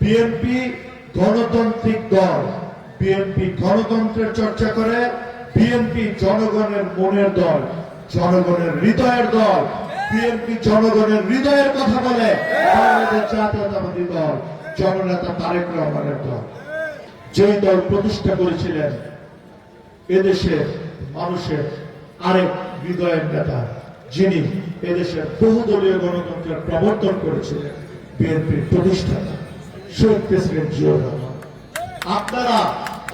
BNP গণতান্ত্রিক দল, BNP গণতন্ত্রের চর্চা করে, বিএনপি জনগণের মনের দল, জনগণের হৃদয়ের দল, বিএনপি জনগণের হৃদয়ের কথা বলে। বাংলাদেশ জাতীয়তাবাদী দল জননেতা তারেক রহমানের দল, যেই দল প্রতিষ্ঠা করেছিলেন এদেশের মানুষের আরেক হৃদয়ের নেতা, যিনি এদেশের বহুদলীয় গণতন্ত্রের প্রবর্তন করেছিলেন, বিএনপির প্রতিষ্ঠাতা শহীদ প্রেসিডেন্ট জিয়াউর রহমান। আপনারা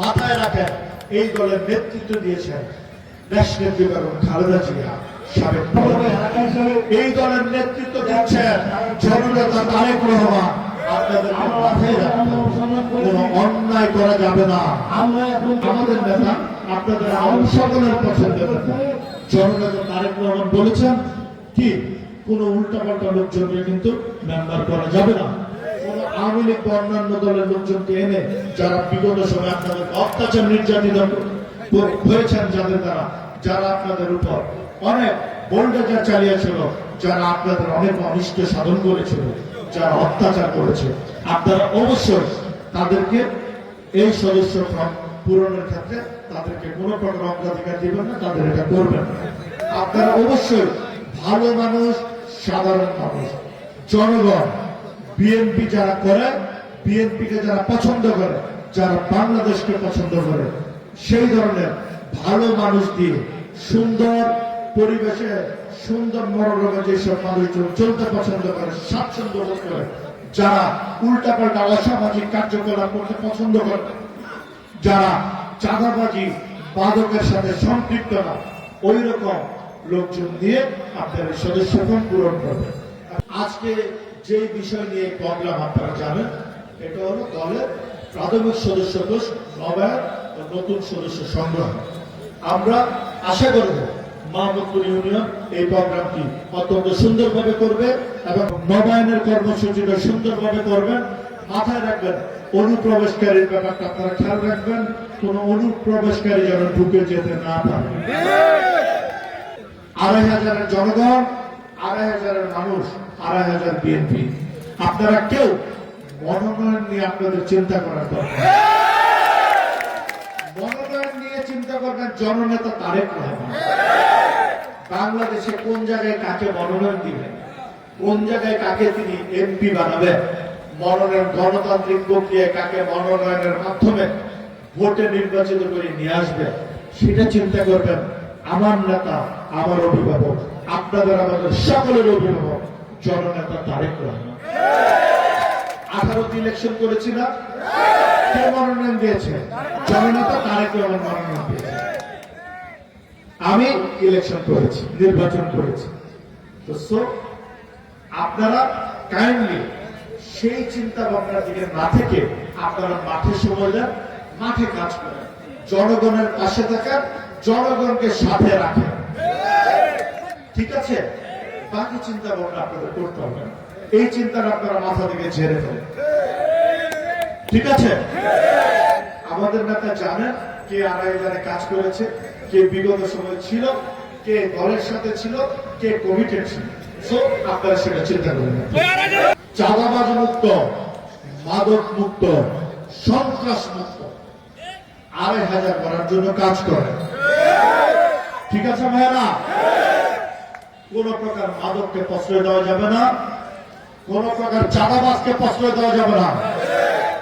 মাথায় রাখেন, এই দলের নেতৃত্ব দিয়েছেন দেশনেত্রী বেগম খালেদা জিয়া, সাবেক এই দলের নেতৃত্ব দিচ্ছেন জননেতা তারেক রহমান। আপনাদের মাথায় রাখতে কোনো অন্যায় করা যাবে না। আমাদের নেতা আপনাদের সকলের পছন্দের নেতা জননেতা তারেক রহমান বলেছেন কি, কোন উল্টাপাল্টা লোকজনকে কিন্তু মেম্বার করা যাবে না। কোন আওয়ামী লীগ বা অন্যান্য দলের লোকজনকে এনে যারা বিগত সময় আপনাদের অত্যাচার নির্যাতিত হয়েছেন, যাদের দ্বারা যারা আপনাদের উপর অনেক বোল্ডেজার চালিয়েছিল, যারা আপনাদের অনেক অনিষ্ট সাধন করেছিল, যারা অত্যাচার করেছে, আপনারা অবশ্যই তাদেরকে এই সদস্য ফর্ম পূরণের ক্ষেত্রে তাদেরকে কোনো প্রকার অগ্রাধিকার দিবেন না, তাদের এটা করবেন না। আপনারা অবশ্যই ভালো মানুষ, সাধারণ মানুষ, জনগণ, বিএনপি যারা করে, বিএনপিকে যারা পছন্দ করে, যারা বাংলাদেশকে পছন্দ করে, সেই ধরনের ভালো মানুষ দিয়ে সুন্দর পরিবেশে, সুন্দর মনোরমে যেসব মানুষজন চলতে পছন্দ করে, স্বাচ্ছন্দ্য বোধ করে, যারা উল্টাপাল্টা অসামাজিক কার্যকলাপ করতে পছন্দ করে, যারা চাঁদাবাজি মাদকের সাথে সম্পৃক্ত না, ওই রকম লোকজন দিয়ে আপনার সদস্যপদ পূরণ করবেন। আজকে যে বিষয় নিয়ে প্রোগ্রাম আপনারা জানেন, এটা হলো দলের প্রাথমিক সদস্য কোষ নবায়ন ও নতুন সদস্য সংগ্রহ। আমরা আশা করব মাহমুদপুর ইউনিয়ন এই প্রোগ্রামটি অত্যন্ত সুন্দরভাবে করবে এবং নবায়নের কর্মসূচিটা সুন্দরভাবে করবেন। মাথায় রাখবেন, অনুপ্রবেশকারীর ব্যাপারটা আপনারা খেয়াল রাখবেন, কোন অনুপ্রবেশকারী যেন ঢুকে যেতে না পারে। ২৫০০ জনগণ, ২৫০০ মানুষ, ২৫০০ বিএনপি। আপনারা কেউ মনোনয়ন নিয়ে আপনাদের চিন্তা করার দরকার, মনোনয়ন নিয়ে চিন্তা করবেন জননেতা তারেক রহমান। বাংলাদেশে কোন জায়গায় কাকে মনোনয়ন দিবেন, কোন জায়গায় কাকে তিনি এমপি বানাবেন, মনোনয়ন গণতান্ত্রিক প্রক্রিয়ায় কাকে মনোনয়নের মাধ্যমে ভোটে নির্বাচিত করে নিয়ে আসবে, সেটা চিন্তা করবেন আমার নেতা, আমার অভিভাবক, আপনাদের আমাদের সকলের অভিভাবক জননেতা তারেক রহমান। 18তে ইলেকশন করেছি না, কে মনোনয়ন দিয়েছে? জননেতা তারেক রহমান মনোনয়ন দিয়েছে। আমি ইলেকশন করেছি, নির্বাচন করেছি। তো আপনারা কাইন্ডলি সেই চিন্তা ভাবনার দিকে না থেকে আপনারা মাঠে সময় দেন, মাঠে কাজ করেন, জনগণের পাশে থাকেন, জনগণকে সাথে রাখেন। ঠিক আছে? বাকি চিন্তা ভাবনা আপনাদের করতে হবে না, এই চিন্তাটা আপনারা মাথা থেকে ঝেড়ে ফেলেন। ঠিক আছে? আমাদের নেতা জানেন কে আড়াই কাজ করেছে, কে বিগত সময় ছিল, কে দলের সাথে ছিল, কে কমিটেড ছিল। আপনারা সেটা চিন্তা করেন। চাঁদাবাজ মুক্ত, মাদক মুক্ত, সন্ত্রাস মুক্ত ২৫০০ করার জন্য কাজ করে। ঠিক আছে ভাইয়েরা? কোন প্রকার মাদককে প্রশ্রয় দেওয়া যাবে না, কোন প্রকার চাঁদাবাজকে প্রশ্রয় দেওয়া যাবে না,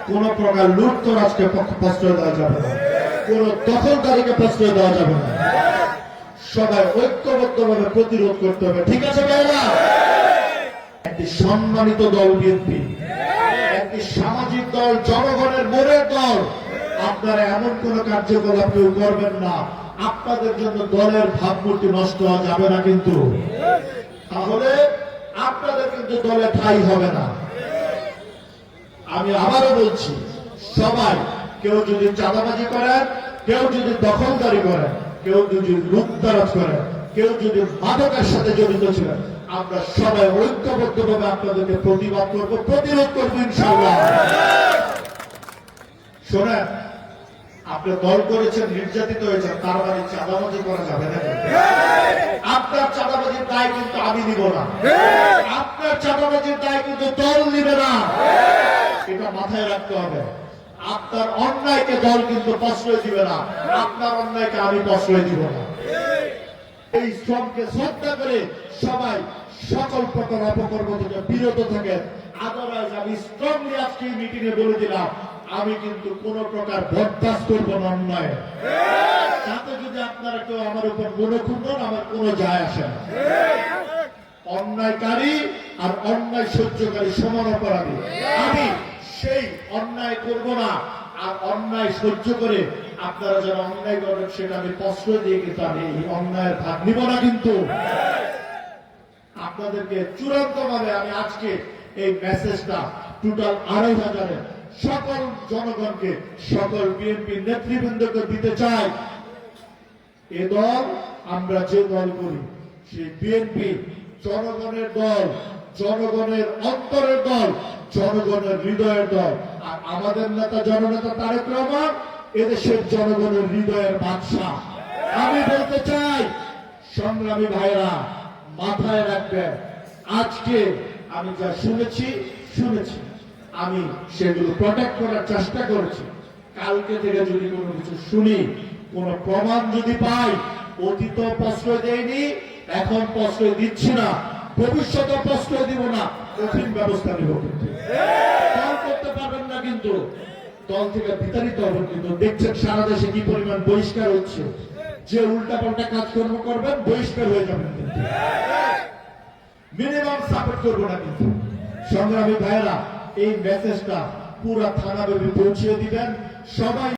কোন প্রকার লুটতরাজকে প্রশ্রয় দেওয়া যাবে না, কোন দখলকারীকে প্রশ্রয় দেওয়া যাবে না। সবাই ঐক্যবদ্ধভাবে প্রতিরোধ করতে হবে। ঠিক আছে ভাইয়েরা? একটি সম্মানিত দল বিএনপি, একটি সামাজিক দল, জনগণের মনের দল। আপনারা এমন কোন কার্যকলাপ কেউ করবেন না, আপনাদের জন্য দলের ভাবমূর্তি নষ্ট হওয়া যাবে না, কিন্তু তাহলে আপনাদের কিন্তু দলে ঠাঁই হবে না। আমি আবারও বলছি, সবাই, কেউ যদি চাঁদাবাজি করেন, কেউ যদি দখলদারি করেন, কেউ যদি লুটতরাজ করেন, কেউ যদি মাদকের সাথে জড়িত ছিলেন, আমরা সবাই ঐক্যবদ্ধভাবে আপনাদেরকে প্রতিবাদ করব, প্রতিরোধ করবো ইনশাআল্লাহ। শোনেন, আপনি দল করেছেন, নির্যাতিত হয়েছেন, তার মানে চাঁদাবাজি করা যাবে না। আপনার চাঁদাবাজির দায় কিন্তু আমি নিব না, আপনার চাঁদাবাজির দায় কিন্তু দল নিবে না। এটা মাথায় রাখতে হবে। আপনার অন্যায়কে দল কিন্তু প্রশ্রয় দিবে না, আপনার অন্যায়কে আমি প্রশ্রয় দিব না। এই শ্রমকে শ্রদ্ধা করে সবাই সকল প্রকার অপকর্ম থেকে বিরত থাকেন। আদারওয়াইজ আমি স্ট্রংলি আজকে মিটিং এ বলে দিলাম, আমি কিন্তু কোন প্রকার বরদাস্ত করবো না অন্যায়। তাতে যদি আপনারা কেউ আমার উপর মনোক্ষুণ্ণ হন, আমার কোনো যায় আসে না। অন্যায়কারী আর অন্যায় সহ্যকারী সমান অপরাধী। আমি সেই অন্যায় করব না, আর অন্যায় সহ্য করে আপনারা যারা অন্যায় করবেন সেটা আমি প্রশ্রয় দিয়ে কিন্তু আমি এই অন্যায়ের ভাগ নিব না। কিন্তু আপনাদেরকে চূড়ান্ত ভাবে আমি আজকে এই মেসেজটা টোটাল ২৫০০০ সকল জনগণকে, সকল বিএনপি নেতৃবৃন্দকে দিতে চাই। এ দল, আমরা যে দল করি সেই বিএনপি জনগণের দল, জনগণের অন্তরের দল, জনগণের হৃদয়ের দল। আর আমাদের নেতা জননেতা তারেক রহমান এদেশের জনগণের হৃদয়ের বাদশা। আমি বলতে চাই সংগ্রামী ভাইরা, মাথায় রাখবেন, আজকে আমি যা শুনেছি আমি সেগুলো প্রটেক্ট করার চেষ্টা করেছি। কালকে থেকে যদি কোনো কিছু শুনি, কোন প্রমাণ যদি পাই, অতীত প্রশ্রয় দেয়নি, এখন প্রশ্রয় দিচ্ছি না, ভবিষ্যতে প্রশ্রয় দিব না, কঠিন ব্যবস্থা নিব। কিন্তু দল করতে পারবেন না, কিন্তু দল থেকে বিতাড়িত হবেন। কিন্তু দেখছেন সারা দেশে কি পরিমাণ বহিষ্কার হচ্ছে। যে উল্টাপাল্টা কাজকর্ম করবেন বহিষ্কার হয়ে যাবেন। কিন্তু মিনিমাম সাপোর্ট করবো না। কিন্তু সংগ্রামী ভাইয়েরা, এই মেসেজটা পুরা থানাব্যাপী পৌঁছে দিবেন সবাই।